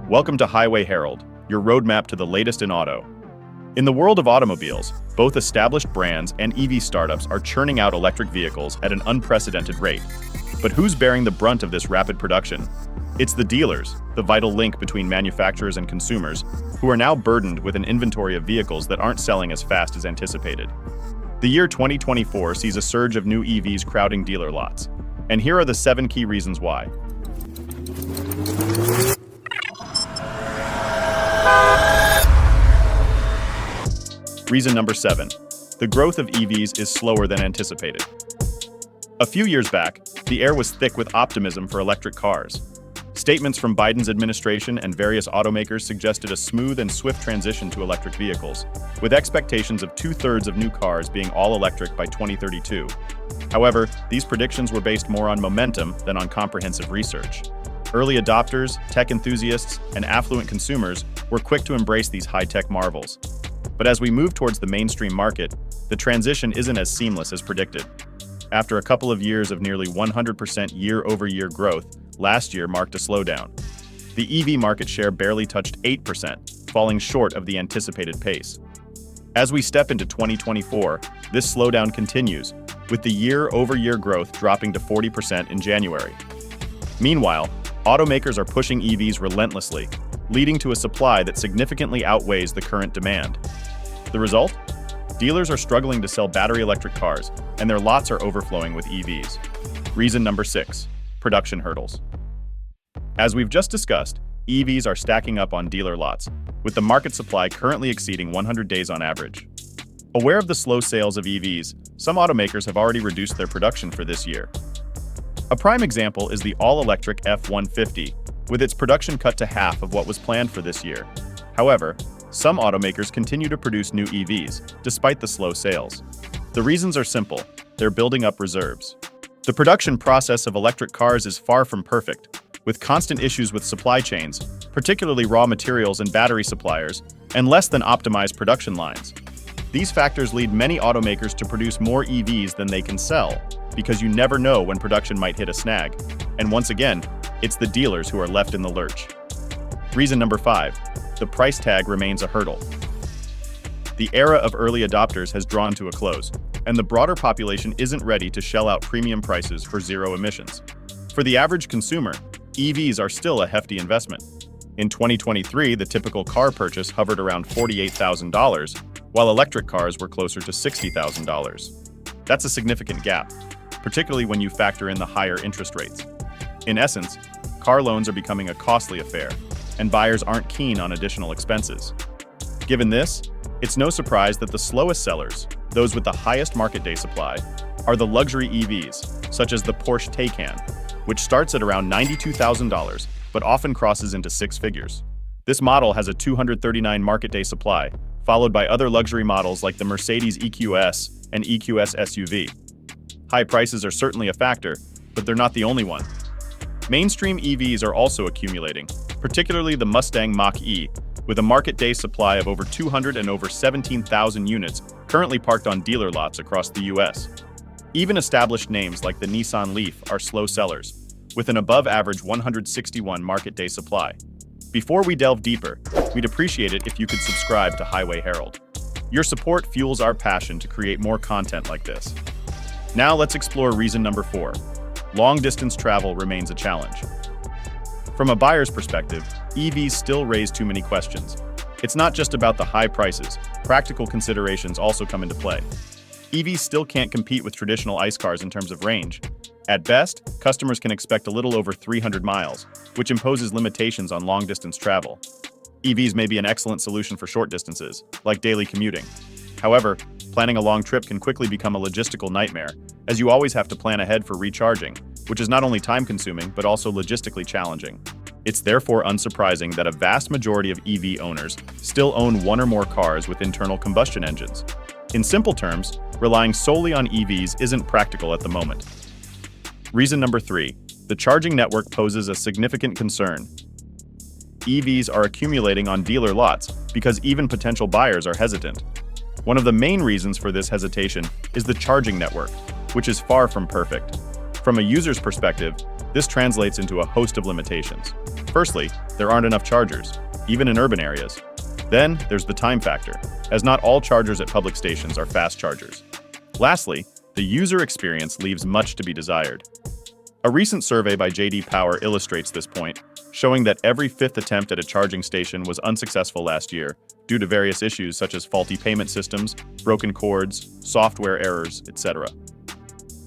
Welcome to Highway Herald, your roadmap to the latest in auto. In the world of automobiles, both established brands and EV startups are churning out electric vehicles at an unprecedented rate. But who's bearing the brunt of this rapid production? It's the dealers, the vital link between manufacturers and consumers, who are now burdened with an inventory of vehicles that aren't selling as fast as anticipated. The year 2024 sees a surge of new EVs crowding dealer lots. And here are the 7 key reasons why. Reason number 7. The growth of EVs is slower than anticipated. A few years back, the air was thick with optimism for electric cars. Statements from Biden's administration and various automakers suggested a smooth and swift transition to electric vehicles, with expectations of 2/3 of new cars being all electric by 2032. However, these predictions were based more on momentum than on comprehensive research. Early adopters, tech enthusiasts, and affluent consumers were quick to embrace these high-tech marvels. But as we move towards the mainstream market, the transition isn't as seamless as predicted. After a couple of years of nearly 100% year-over-year growth, last year marked a slowdown. The EV market share barely touched 8%, falling short of the anticipated pace. As we step into 2024, this slowdown continues, with the year-over-year growth dropping to 40% in January. Meanwhile, automakers are pushing EVs relentlessly, leading to a supply that significantly outweighs the current demand. The result? Dealers are struggling to sell battery electric cars, and their lots are overflowing with EVs. Reason number 6. Production hurdles. As we've just discussed, EVs are stacking up on dealer lots, with the market supply currently exceeding 100 days on average. Aware of the slow sales of EVs, some automakers have already reduced their production for this year. A prime example is the all-electric F-150, with its production cut to half of what was planned for this year. However, some automakers continue to produce new EVs, despite the slow sales. The reasons are simple: they're building up reserves. The production process of electric cars is far from perfect, with constant issues with supply chains, particularly raw materials and battery suppliers, and less than optimized production lines. These factors lead many automakers to produce more EVs than they can sell, because you never know when production might hit a snag. And once again, it's the dealers who are left in the lurch. Reason number 5. The price tag remains a hurdle. The era of early adopters has drawn to a close, and the broader population isn't ready to shell out premium prices for zero emissions. For the average consumer, EVs are still a hefty investment. In 2023, the typical car purchase hovered around $48,000, while electric cars were closer to $60,000. That's a significant gap, particularly when you factor in the higher interest rates. In essence, car loans are becoming a costly affair, and buyers aren't keen on additional expenses. Given this, it's no surprise that the slowest sellers, those with the highest market day supply, are the luxury EVs, such as the Porsche Taycan, which starts at around $92,000, but often crosses into 6 figures. This model has a 239 market day supply, followed by other luxury models like the Mercedes EQS and EQS SUV. High prices are certainly a factor, but they're not the only one. Mainstream EVs are also accumulating, particularly the Mustang Mach-E, with a market day supply of over 200 and over 17,000 units currently parked on dealer lots across the US. Even established names like the Nissan Leaf are slow sellers, with an above-average 161 market day supply. Before we delve deeper, we'd appreciate it if you could subscribe to Highway Herald. Your support fuels our passion to create more content like this. Now let's explore reason number 4. Long-distance travel remains a challenge. From a buyer's perspective, EVs still raise too many questions. It's not just about the high prices, practical considerations also come into play. EVs still can't compete with traditional ICE cars in terms of range. At best, customers can expect a little over 300 miles, which imposes limitations on long-distance travel. EVs may be an excellent solution for short distances, like daily commuting. However, planning a long trip can quickly become a logistical nightmare, as you always have to plan ahead for recharging, which is not only time-consuming but also logistically challenging. It's therefore unsurprising that a vast majority of EV owners still own one or more cars with internal combustion engines. In simple terms, relying solely on EVs isn't practical at the moment. Reason number 3. The charging network poses a significant concern. EVs are accumulating on dealer lots because even potential buyers are hesitant. One of the main reasons for this hesitation is the charging network, which is far from perfect. From a user's perspective, this translates into a host of limitations. Firstly, there aren't enough chargers, even in urban areas. Then, there's the time factor, as not all chargers at public stations are fast chargers. Lastly, the user experience leaves much to be desired. A recent survey by J.D. Power illustrates this point, showing that every fifth attempt at a charging station was unsuccessful last year due to various issues such as faulty payment systems, broken cords, software errors, etc.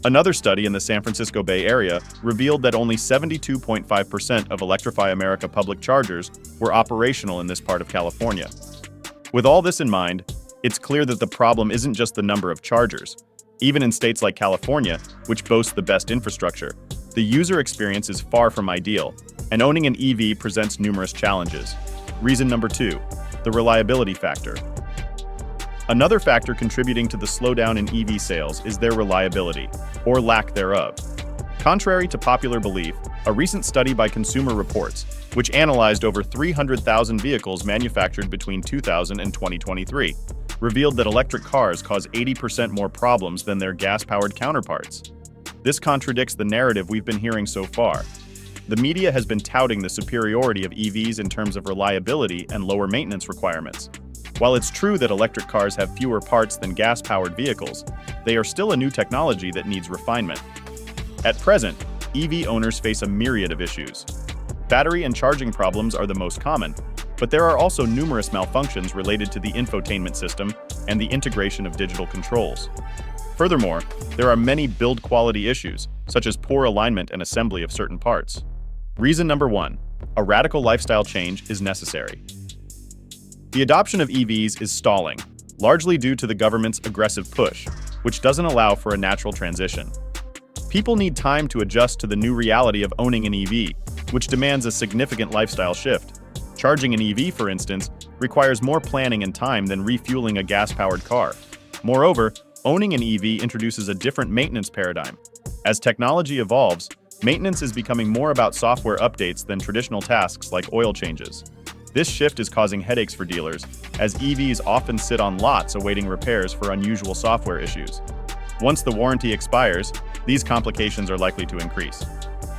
Another study in the San Francisco Bay Area revealed that only 72.5% of Electrify America public chargers were operational in this part of California. With all this in mind, it's clear that the problem isn't just the number of chargers. Even in states like California, which boasts the best infrastructure, the user experience is far from ideal, and owning an EV presents numerous challenges. Reason number 2, the reliability factor. Another factor contributing to the slowdown in EV sales is their reliability, or lack thereof. Contrary to popular belief, a recent study by Consumer Reports, which analyzed over 300,000 vehicles manufactured between 2000 and 2023, revealed that electric cars cause 80% more problems than their gas-powered counterparts. This contradicts the narrative we've been hearing so far. The media has been touting the superiority of EVs in terms of reliability and lower maintenance requirements. While it's true that electric cars have fewer parts than gas-powered vehicles, they are still a new technology that needs refinement. At present, EV owners face a myriad of issues. Battery and charging problems are the most common, but there are also numerous malfunctions related to the infotainment system and the integration of digital controls. Furthermore, there are many build quality issues, such as poor alignment and assembly of certain parts. Reason number 1, a radical lifestyle change is necessary. The adoption of EVs is stalling, largely due to the government's aggressive push, which doesn't allow for a natural transition. People need time to adjust to the new reality of owning an EV, which demands a significant lifestyle shift. Charging an EV, for instance, requires more planning and time than refueling a gas-powered car. Moreover, owning an EV introduces a different maintenance paradigm. As technology evolves, maintenance is becoming more about software updates than traditional tasks like oil changes. This shift is causing headaches for dealers, as EVs often sit on lots awaiting repairs for unusual software issues. Once the warranty expires, these complications are likely to increase.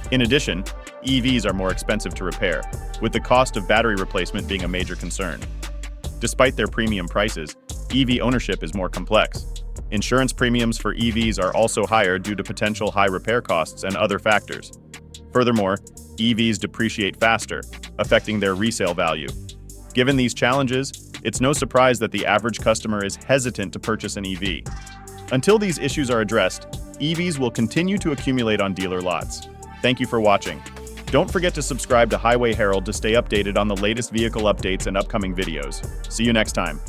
In addition, EVs are more expensive to repair, with the cost of battery replacement being a major concern. Despite their premium prices, EV ownership is more complex. Insurance premiums for EVs are also higher due to potential high repair costs and other factors. Furthermore, EVs depreciate faster, affecting their resale value. Given these challenges, it's no surprise that the average customer is hesitant to purchase an EV. Until these issues are addressed, EVs will continue to accumulate on dealer lots. Thank you for watching. Don't forget to subscribe to Highway Herald to stay updated on the latest vehicle updates and upcoming videos. See you next time.